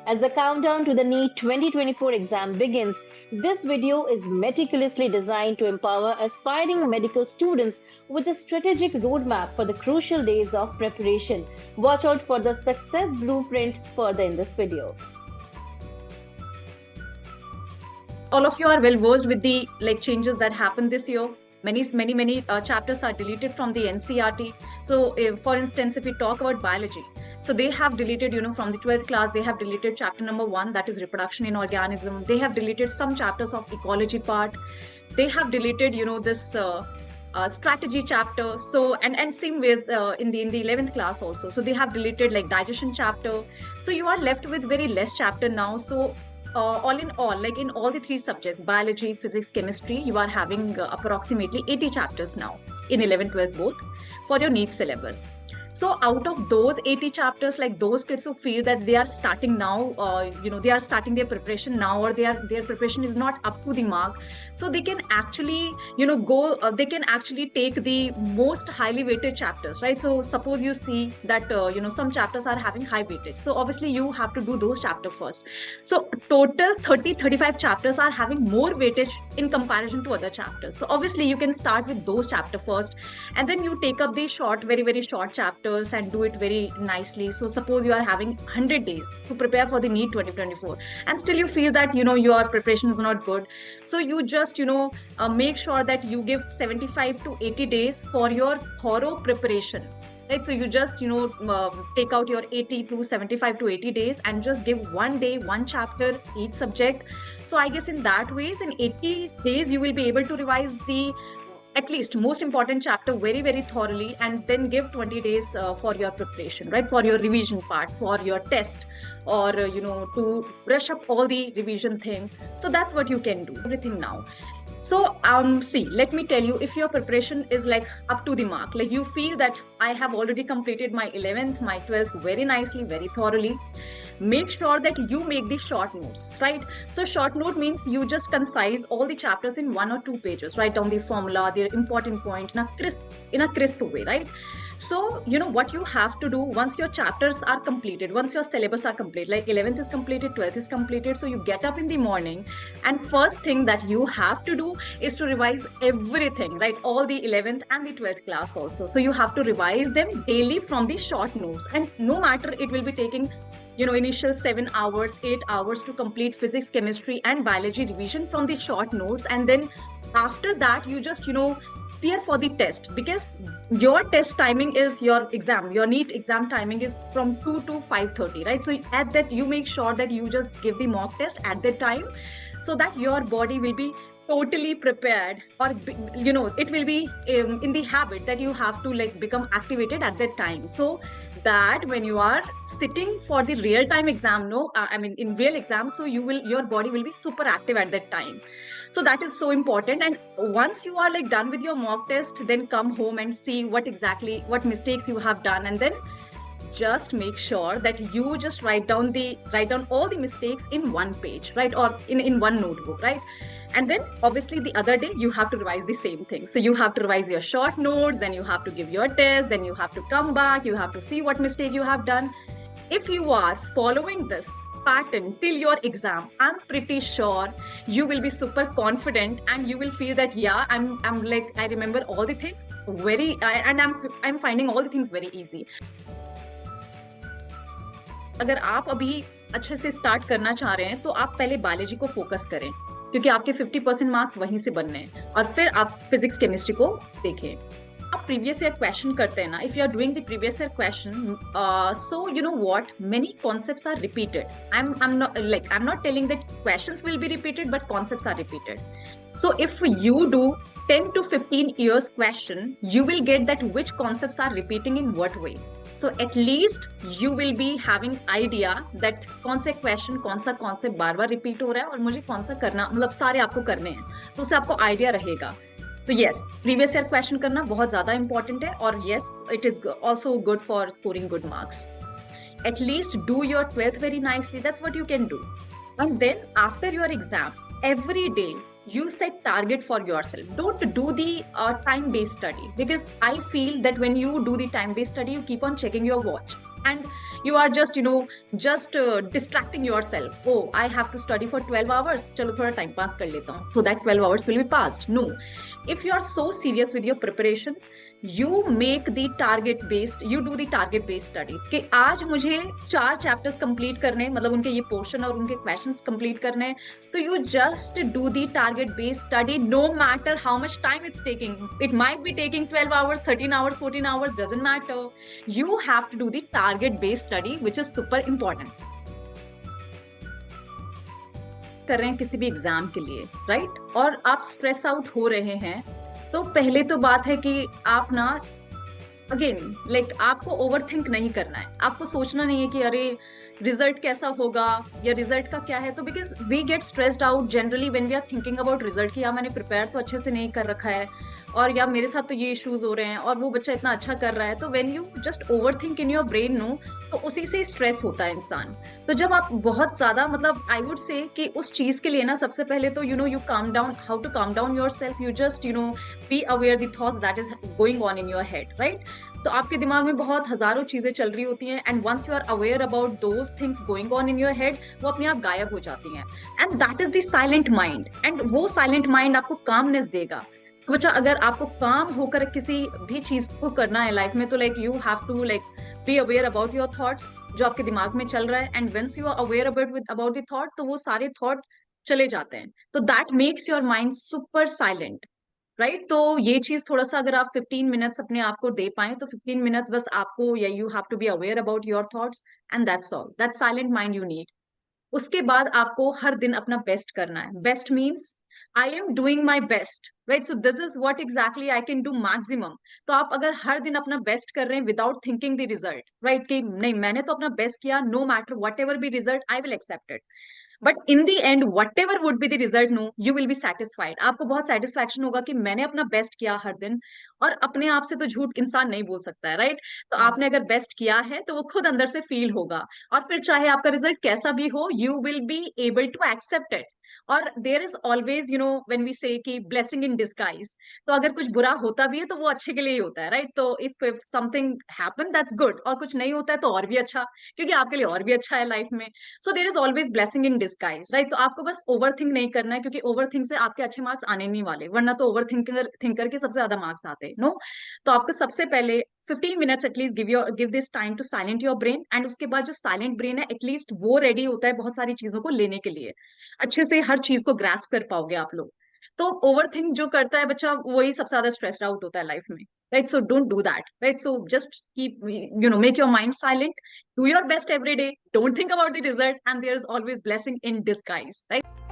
As the countdown to the NEET 2024 exam begins, this video is meticulously designed to empower aspiring medical students with a strategic roadmap for the crucial days of preparation. Watch out for the success blueprint further in this video. All of you are well versed with the changes that happened this year. Many chapters are deleted from the NCERT. So for instance, if we talk about biology, so they have deleted, from the 12th class, they have deleted chapter number 1, that is reproduction in organism. They have deleted some chapters of ecology part. They have deleted, this strategy chapter. So and same ways in the 11th class also. So they have deleted digestion chapter. So you are left with very less chapter now. So all in all, in all the 3 subjects, biology, physics, chemistry, you are having approximately 80 chapters now in 11th, 12th both for your NEET syllabus. So out of those 80 chapters, those kids who feel that they are starting now, they are starting their preparation now, or their preparation is not up to the mark, so they can actually, they can actually take the most highly weighted chapters, right? So suppose you see that, some chapters are having high weightage. So obviously you have to do those chapters first. So total 35 chapters are having more weightage in comparison to other chapters. So obviously you can start with those chapters first, and then you take up the short, very short chapters and do it very nicely. So suppose you are having 100 days to prepare for the NEET 2024 and still you feel that your preparation is not good, so you just make sure that you give 75 to 80 days for your thorough preparation, right? So you just take out your 80 to 75 to 80 days and just give 1 day, 1 chapter each subject. So I guess in that ways, in 80 days you will be able to revise the at least most important chapter very thoroughly, and then give 20 days for your preparation, right? For your revision part, for your test, or to brush up all the revision thing. So that's what you can do, everything now. So see, let me tell you, if your preparation is up to the mark, you feel that I have already completed my 11th, my 12th very nicely, very thoroughly, make sure that you make the short notes, right? So short note means you just concise all the chapters in 1 or 2 pages, write down the formula, their important point in a crisp way, right? So what you have to do once your chapters are completed, once your syllabus are complete, 11th is completed, 12th is completed, so you get up in the morning, and first thing that you have to do is to revise everything, right? All the 11th and the 12th class also. So you have to revise them daily from the short notes, and no matter it will be taking initial 7 hours, 8 hours to complete physics, chemistry and biology revision from the short notes, and then after that you just prepare for the test, because your test timing is your exam, your NEET exam timing is from 2 to 5:30, right? So at that you make sure that you just give the mock test at that time, so that your body will be totally prepared, or it will be in the habit that you have to become activated at that time, so that when you are sitting for the real time exam, in real exam, so your body will be super active at that time. So that is so important. And once you are done with your mock test, then come home and see what mistakes you have done, and then just make sure that you just write down all the mistakes in 1 page, right? Or in 1 notebook, right? And then obviously the other day you have to revise the same thing. So you have to revise your short notes, then you have to give your test, then you have to come back, you have to see what mistake you have done. If you are following this pattern till your exam, I'm pretty sure you will be super confident, and you will feel that I remember all the things and I'm finding all the things very easy. अगर आप अभी अच्छे से start करना चाह रहे हैं, तो आप पहले बायोलॉजी को फोकस करें, क्योंकि आपके 50% मार्क्स वहीं से बनने हैं, और फिर आप फिजिक्स केमिस्ट्री को देखें. आप प्रीवियस ईयर क्वेश्चन करते हैं ना, if you are doing the previous year question, so you know what, many concepts are repeated. I'm not telling that questions will be repeated, but concepts are repeated. So if you do 10 to 15 years question, you will get that which concepts are repeating in what way. So at least you will be having idea that कौन से question, कौन सा concept बार बार repeat हो रहा है, और मुझे कौन सा करना, सारे आपको करने हैं, तो उससे आपको आइडिया रहेगा. तो यस, प्रीवियस ईयर क्वेश्चन करना बहुत ज्यादा इंपॉर्टेंट है, और yes, it is also good for scoring good marks. At least do your 12th very nicely. That's what you can do. And then after your exam, every day you set target for yourself. Don't do the time-based study, because I feel that when you do the time-based study, you keep on checking your watch and you are just distracting yourself. Oh, I have to study for 12 hours, chalo thoda time pass kar leta hu, so that 12 hours will be passed. No, if you are so serious with your preparation, you make the target based, you do the target based study कि आज मुझे 4 chapters complete करने, मतलब उनके ये portion और उनके questions complete करने, तो you just do the target based study no matter how much time it's taking. It might be taking 12 hours, 13 hours, 14 hours, doesn't matter. You have to do the target based study, which is super important. कर रहे हैं किसी भी exam के लिए, right, और आप stress out हो रहे हैं, तो पहले तो बात है कि आप ना, अगेन लाइक आपको ओवरथिंक नहीं करना है, आपको सोचना नहीं है कि अरे रिजल्ट कैसा होगा या रिजल्ट का क्या है, तो because we get stressed out generally when we are thinking about result कि यार मैंने प्रिपेयर तो अच्छे से नहीं कर रखा है, और या मेरे साथ तो ये इश्यूज हो रहे हैं और वो बच्चा इतना अच्छा कर रहा है, तो when you just overthink in your brain no, तो उसी से स्ट्रेस होता है इंसान। तो जब आप बहुत ज्यादा, मतलब आई वुड से कि उस चीज के लिए ना, सबसे पहले तो you calm down, how to calm down yourself, you just be aware the thoughts that is going on in your head, right. तो आपके दिमाग में बहुत हजारों चीजें चल रही होती हैं, and once you are aware about those things going on in your head, वो अपने आप गायब हो जाती हैं, and that is the silent mind, and वो साइलेंट माइंड आपको कामनेस देगा। तो बच्चा, अगर आपको काम होकर किसी भी चीज को करना है लाइफ में, तो like you have to like be aware about your thoughts, जो आपके दिमाग में चल रहा है, and once you are aware about the thought, तो वो सारे थॉट चले जाते हैं, तो that makes your mind super silent, right. तो ये चीज थोड़ा सा अगर आप 15 मिनट्स अपने आप को दे पाए, तो 15 मिनट्स बस आपको, या you have to be aware about your thoughts, and that's all, that silent mind you need. उसके बाद आपको हर दिन अपना बेस्ट करना है। Best means I am doing my best, right, so this is what exactly I can do maximum. तो आप अगर हर दिन अपना बेस्ट कर रहे हैं without thinking the result, right, कि नहीं मैंने तो अपना बेस्ट किया, no matter whatever be result I will accept it, but in the end whatever would be the result, no, you will be satisfied. आपको बहुत satisfaction होगा कि मैंने अपना बेस्ट किया हर दिन, और अपने आप से तो झूठ इंसान नहीं बोल सकता है, राइट। तो आपने अगर बेस्ट किया है तो वो खुद अंदर से फील होगा, और फिर चाहे आपका रिजल्ट कैसा भी हो, you will be able to accept it. और there is always when we say कि ब्लेसिंग इन डिस्गाइज, तो अगर कुछ बुरा होता भी है तो वो अच्छे के लिए ही होता है, राइट। तो if something happen that's good, और कुछ नहीं होता है तो और भी अच्छा, क्योंकि आपके लिए और भी अच्छा है लाइफ में। So there is always blessing in disguise, right. तो आपको बस ओवर थिंक नहीं करना है, क्योंकि ओवर थिंक से आपके अच्छे मार्क्स आने नहीं वाले, वरना तो ओवर थिंकर के सबसे ज्यादा मार्क्स आते हैं, नो। तो आपको सबसे पहले 15 minutes at least give this time to silent your brain, and उसके बाद जो साइलेंट ब्रेन है एटलीस्ट वो रेडी होता है बहुत सारी चीजों को लेने के लिए, अच्छे से हर चीज को ग्रास्प कर पाओगे आप लोग। तो ओवर थिंक जो करता है बच्चा, वही सबसे ज्यादा स्ट्रेस्ड आउट होता है लाइफ में, right. So don't do that, right. So just keep make your mind silent, do your best every day, don't think about the result, and there is always blessing in disguise, right?